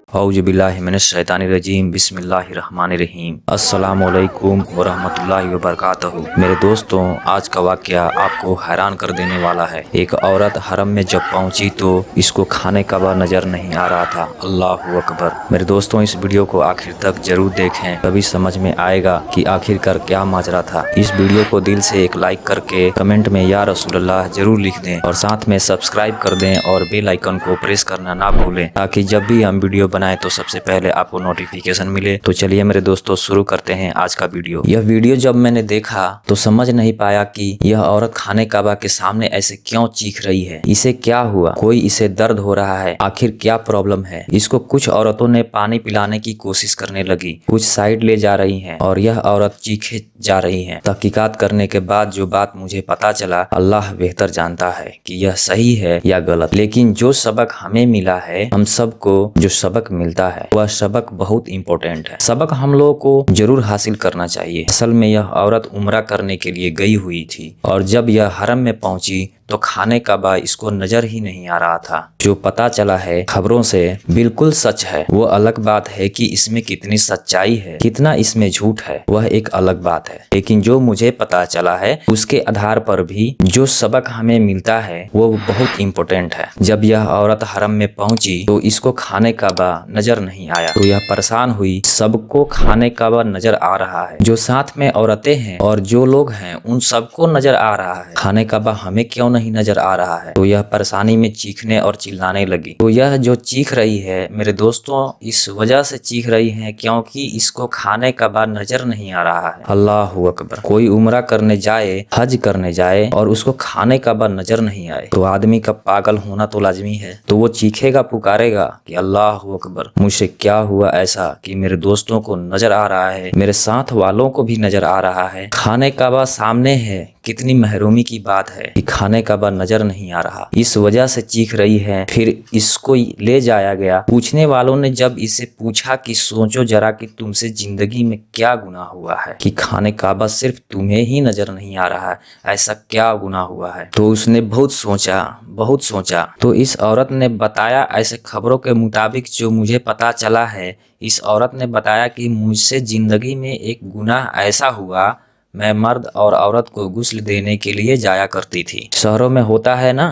औज़ुबिल्लाहि मिनश्शैतानिर्रजीम बिस्मिल्लाहिर्रहमानिर्रहीम अस्सलामुअलैकुम वरहमतुल्लाहि वबरकातुहू। मेरे दोस्तों, आज का वाक़या आपको हैरान कर देने वाला है। एक औरत हरम में जब पहुंची तो इसको खाने का वह नज़र नहीं आ रहा था। अल्लाहु अकबर। मेरे दोस्तों, इस वीडियो को आखिर तक जरूर देखें, तभी समझ में आएगा कि आखिरकार क्या माजरा था। इस वीडियो को दिल से एक लाइक करके कमेंट में या रसूलुल्लाह जरूर लिख दें और साथ में सब्सक्राइब कर दें और बेल आइकन को प्रेस करना ना भूलें, ताकि जब भी हम वीडियो बनाएं तो सबसे पहले आपको नोटिफिकेशन मिले। तो चलिए मेरे दोस्तों, शुरू करते हैं आज का वीडियो। यह वीडियो जब मैंने देखा तो समझ नहीं पाया कि यह औरत खाने काबा के सामने ऐसे क्यों चीख रही है। इसे क्या हुआ? कोई इसे दर्द हो रहा है? आखिर क्या प्रॉब्लम है? इसको कुछ औरतों ने पानी पिलाने की कोशिश करने लगी, कुछ साइड ले जा रही हैं और यह औरत चीखे जा रही है। तहकीकात करने के बाद जो बात मुझे पता चला, अल्लाह बेहतर जानता है कि यह सही है या गलत, लेकिन जो सबक हमें मिला है, हम सबको जो सबक मिलता है वह सबक बहुत इम्पोर्टेंट है। सबक हम लोगों को जरूर हासिल करना चाहिए। असल में यह औरत उम्रा करने के लिए गई हुई थी और जब यह हरम में पहुंची तो खाने का बा इसको नजर ही नहीं आ रहा था। जो पता चला है खबरों से बिल्कुल सच है। वो अलग बात है कि इसमें कितनी सच्चाई है, कितना इसमें झूठ है, वह एक अलग बात है। लेकिन जो मुझे पता चला है उसके आधार पर भी जो सबक हमें मिलता है वो बहुत इम्पोर्टेंट है। जब यह औरत हरम में पहुंची तो इसको खाने का बा नजर नहीं आया तो यह परेशान हुई। सबको खाने का बा नजर आ रहा है, जो साथ में औरतें हैं और जो लोग हैं उन सबको नजर आ रहा है। खाने का बा हमें क्यों नहीं नजर आ रहा है? तो यह परेशानी में चीखने और चिल्लाने लगी। तो यह जो चीख रही है मेरे दोस्तों, इस वजह से चीख रही है क्योंकि इसको खाने का बा नजर नहीं आ रहा है। अल्लाहु अकबर। कोई उम्रा करने जाए, हज करने जाए और उसको खाने का बा नजर नहीं आए तो आदमी का पागल होना तो लाजमी है। तो वो चीखेगा, पुकारेगा कि अल्लाहु अकबर, मुझसे क्या हुआ ऐसा कि मेरे दोस्तों को नजर आ रहा है, मेरे साथ वालों को भी नजर आ रहा है, खाने का बा सामने है। कितनी महरूमी की बात है कि खाने का बा नजर नहीं आ रहा। इस वजह से चीख रही है। फिर इसको ले जाया गया। पूछने वालों ने जब इसे पूछा कि सोचो जरा कि तुमसे जिंदगी में क्या गुनाह हुआ है कि खाने का बा सिर्फ तुम्हें ही नजर नहीं आ रहा है, ऐसा क्या गुनाह हुआ है? तो उसने बहुत सोचा, बहुत सोचा। तो इस औरत ने बताया, ऐसे खबरों के मुताबिक जो मुझे पता चला है, इस औरत ने बताया कि मुझसे जिंदगी में एक गुनाह ऐसा हुआ, मैं मर्द और औरत को गुस्ल देने के लिए जाया करती थी। शहरों में होता है ना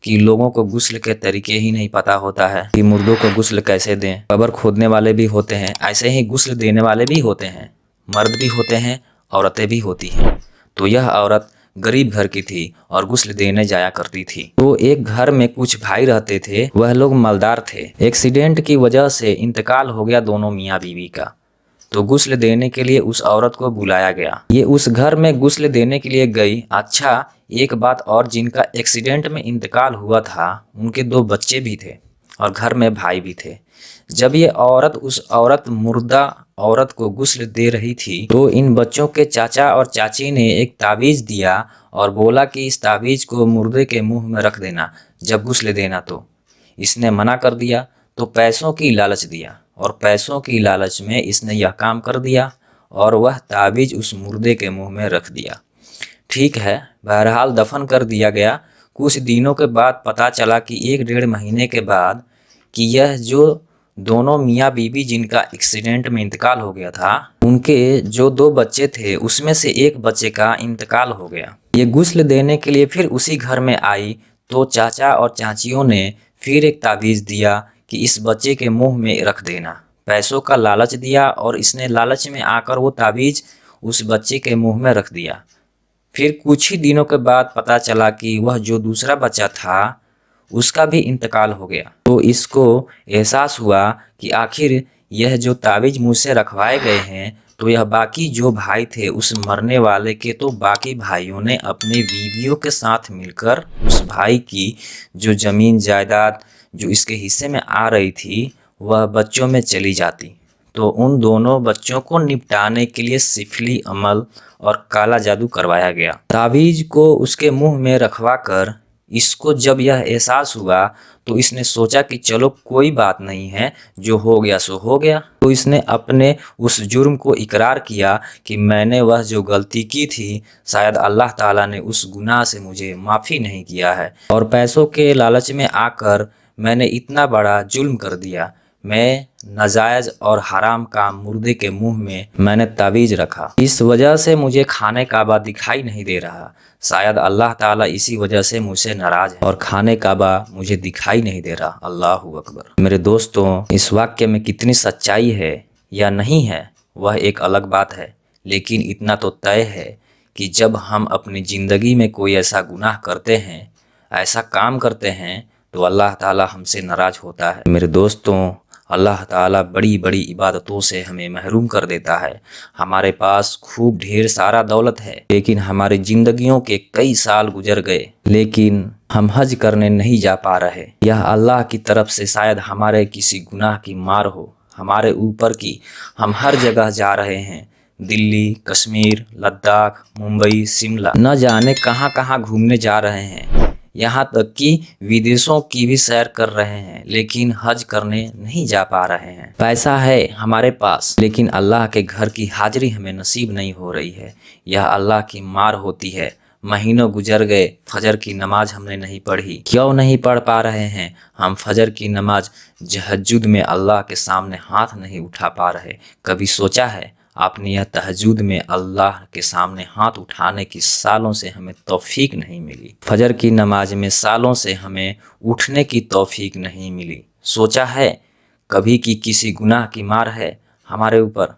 कि लोगों को गुस्ल के तरीके ही नहीं पता होता है कि मुर्दों को गुस्ल कैसे दें। कब्र खोदने वाले भी होते हैं, ऐसे ही गुस्ल देने वाले भी होते हैं। मर्द भी होते हैं, औरतें भी होती हैं। तो यह औरत गरीब घर की थी और गुस्ल देने जाया करती थी। तो एक घर में कुछ भाई रहते थे, वह लोग मालदार थे। एक्सीडेंट की वजह से इंतकाल हो गया दोनों मियाँ बीवी का। तो गुस्ल देने के लिए उस औरत को बुलाया गया। ये उस घर में गुस्ल देने के लिए गई। अच्छा, एक बात और, जिनका एक्सीडेंट में इंतकाल हुआ था उनके 2 बच्चे भी थे और घर में भाई भी थे। जब ये औरत उस मुर्दा औरत को गुस्ल दे रही थी तो इन बच्चों के चाचा और चाची ने एक ताबीज दिया और बोला कि इस ताबीज को मुर्दे के मुंह में रख देना जब गुस्ल देना। तो इसने मना कर दिया तो पैसों की लालच दिया और पैसों की लालच में इसने यह काम कर दिया और वह ताबीज उस मुर्दे के मुंह में रख दिया। ठीक है, बहरहाल दफन कर दिया गया। कुछ दिनों के बाद पता चला कि 1-1.5 महीने के बाद कि यह जो दोनों मियाँ बीवी जिनका एक्सीडेंट में इंतकाल हो गया था, उनके जो 2 बच्चे थे उसमें से एक बच्चे का इंतकाल हो गया। ये गुस्ल देने के लिए फिर उसी घर में आई तो चाचा और चाचियों ने फिर एक ताबीज़ दिया कि इस बच्चे के मुंह में रख देना। पैसों का लालच दिया और इसने लालच में आकर वो ताबीज़ उस बच्चे के मुंह में रख दिया। फिर कुछ ही दिनों के बाद पता चला कि वह जो दूसरा बच्चा था उसका भी इंतकाल हो गया। तो इसको एहसास हुआ कि आखिर यह जो ताबीज़ मुझसे रखवाए गए हैं, तो यह बाकी जो भाई थे उस मरने वाले के, तो बाकी भाइयों ने अपने बीवियों के साथ मिलकर उस भाई की जो ज़मीन जायदाद जो इसके हिस्से में आ रही थी वह बच्चों में चली जाती। तो उन दोनों बच्चों को निपटाने के लिए सिफली अमल और काला जादू करवाया गया। ताबीज को उसके मुंह में रखवा कर इसको जब यह एहसास हुआ तो इसने सोचा कि चलो कोई बात नहीं है, जो हो गया सो हो गया। तो इसने अपने उस जुर्म को इकरार किया कि मैंने वह जो गलती की थी, शायद अल्लाह ताला ने उस गुनाह से मुझे माफ़ी नहीं किया है और पैसों के लालच में आकर मैंने इतना बड़ा जुल्म कर दिया। मैं नाजायज़ और हराम काम मुर्दे के मुंह में मैंने तावीज़ रखा। इस वजह से मुझे खाने काबा दिखाई नहीं दे रहा। शायद अल्लाह ताला इसी वजह से मुझसे नाराज़ है और खाने काबा मुझे दिखाई नहीं दे रहा। अल्लाहू अकबर। मेरे दोस्तों, इस वाक्य में कितनी सच्चाई है या नहीं है वह एक अलग बात है, लेकिन इतना तो तय है कि जब हम अपनी ज़िंदगी में कोई ऐसा गुनाह करते हैं, ऐसा काम करते हैं, तो अल्लाह ताला हमसे नाराज़ होता है। मेरे दोस्तों, अल्लाह ताला बड़ी बड़ी इबादतों से हमें महरूम कर देता है। हमारे पास खूब ढेर सारा दौलत है, लेकिन हमारी ज़िंदगियों के कई साल गुजर गए, लेकिन हम हज करने नहीं जा पा रहे। यह अल्लाह की तरफ से शायद हमारे किसी गुनाह की मार हो हमारे ऊपर की। हम हर जगह जा रहे हैं, दिल्ली, कश्मीर, लद्दाख, मुंबई, शिमला, न जाने कहाँ कहाँ घूमने जा रहे हैं, यहाँ तक कि विदेशों की भी सैर कर रहे हैं, लेकिन हज करने नहीं जा पा रहे हैं। पैसा है हमारे पास, लेकिन अल्लाह के घर की हाजिरी हमें नसीब नहीं हो रही है। यह अल्लाह की मार होती है। महीनों गुजर गए, फजर की नमाज हमने नहीं पढ़ी। क्यों नहीं पढ़ पा रहे हैं? हम फजर की नमाज तहज्जुद में अल्लाह के सामने हाथ नहीं उठा पा रहे। कभी सोचा है आपने यह तहज्जुद में अल्लाह के सामने हाथ उठाने की सालों से हमें तौफीक नहीं मिली। फजर की नमाज में सालों से हमें उठने की तौफीक नहीं मिली। सोचा है कभी कि किसी गुनाह की मार है हमारे ऊपर,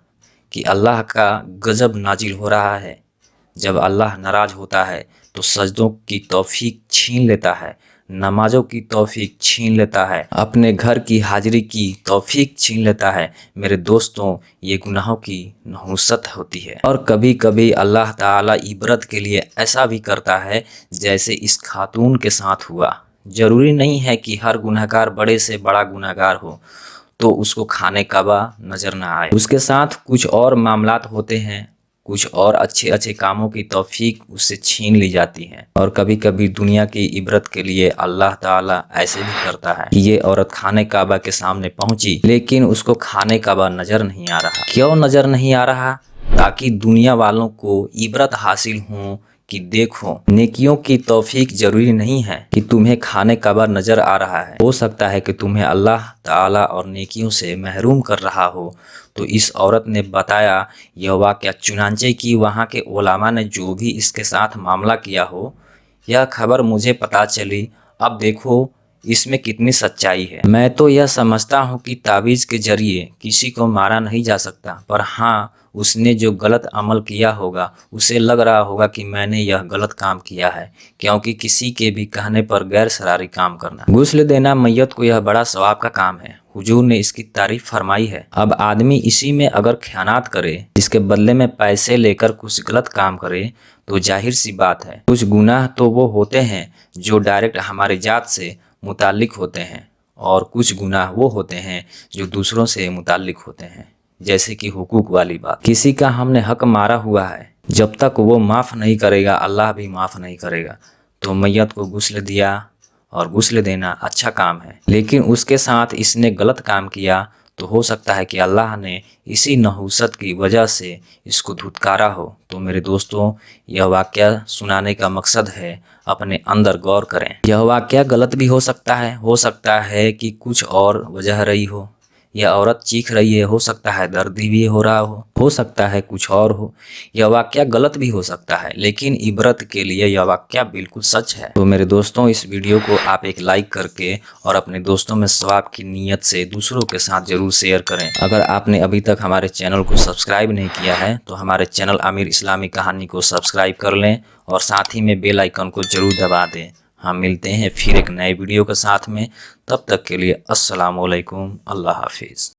कि अल्लाह का गजब नाजिल हो रहा है। जब अल्लाह नाराज़ होता है तो सजदों की तौफीक छीन लेता है, नमाजों की तौफीक छीन लेता है, अपने घर की हाजिरी की तौफीक छीन लेता है। मेरे दोस्तों, ये गुनाहों की नहुसत होती है। और कभी कभी अल्लाह ताला इबरत के लिए ऐसा भी करता है जैसे इस खातून के साथ हुआ। ज़रूरी नहीं है कि हर गुनहगार बड़े से बड़ा गुनहगार हो तो उसको खाने काबा नज़र ना आए। उसके साथ कुछ और मामलात होते हैं, कुछ और अच्छे अच्छे कामों की तौफीक उससे छीन ली जाती है। और कभी कभी दुनिया की इबरत के लिए अल्लाह ताला ऐसे भी करता है कि ये औरत खाने काबा के सामने पहुंची, लेकिन उसको खाने काबा नज़र नहीं आ रहा। क्यों नज़र नहीं आ रहा? ताकि दुनिया वालों को इबरत हासिल हो कि देखो, नेकियों की तौफीक जरूरी नहीं है कि तुम्हें खाने काबा नज़र आ रहा है। हो सकता है कि तुम्हें अल्लाह ताला और नेकियों से महरूम कर रहा हो। तो इस औरत ने बताया यह वाक़या, चुनांचे की वहाँ के उलमा ने जो भी इसके साथ मामला किया हो, यह खबर मुझे पता चली। अब देखो इसमें कितनी सच्चाई है। मैं तो यह समझता हूँ कि तावीज़ के जरिए किसी को मारा नहीं जा सकता, पर हाँ, उसने जो गलत अमल किया होगा उसे लग रहा होगा कि मैंने यह गलत काम किया है, क्योंकि किसी के भी कहने पर गैर शरारी काम करना, गुस्ल देना मैयत को, यह बड़ा सवाब का काम है। हुजूर ने इसकी तारीफ फरमाई है। अब आदमी इसी में अगर ख़यानत करे, इसके बदले में पैसे लेकर कुछ गलत काम करे, तो जाहिर सी बात है कुछ गुनाह तो वो होते हैं जो डायरेक्ट हमारी जात से मुताल्लिक होते हैं, और कुछ गुनाह वो होते हैं जो दूसरों से मुताल्लिक होते हैं। जैसे कि हुकूक वाली बात, किसी का हमने हक मारा हुआ है, जब तक वो माफ़ नहीं करेगा अल्लाह भी माफ़ नहीं करेगा। तो मैयत को गुस्ल दिया, और गुस्ल देना अच्छा काम है, लेकिन उसके साथ इसने गलत काम किया तो हो सकता है कि अल्लाह ने इसी नहुसत की वजह से इसको धुतकारा हो। तो मेरे दोस्तों, यह वाक़या सुनाने का मकसद है अपने अंदर गौर करें। यह वाक़या गलत भी हो सकता है कि कुछ और वजह रही हो। यह औरत चीख रही है, हो सकता है दर्द भी हो रहा हो सकता है कुछ और हो। यह वाक़या गलत भी हो सकता है, लेकिन इबरत के लिए यह वाक़या बिल्कुल सच है। तो मेरे दोस्तों, इस वीडियो को आप एक लाइक करके और अपने दोस्तों में सवाब की नीयत से दूसरों के साथ ज़रूर शेयर करें। अगर आपने अभी तक हमारे चैनल को सब्सक्राइब नहीं किया है तो हमारे चैनल आमिर इस्लामी कहानी को सब्सक्राइब कर लें और साथ ही में बेल आइकन को ज़रूर दबा दें। हम मिलते हैं फिर एक नए वीडियो के साथ में। तब तक के लिए अस्सलाम वालेकुम, अल्लाह हाफिज़।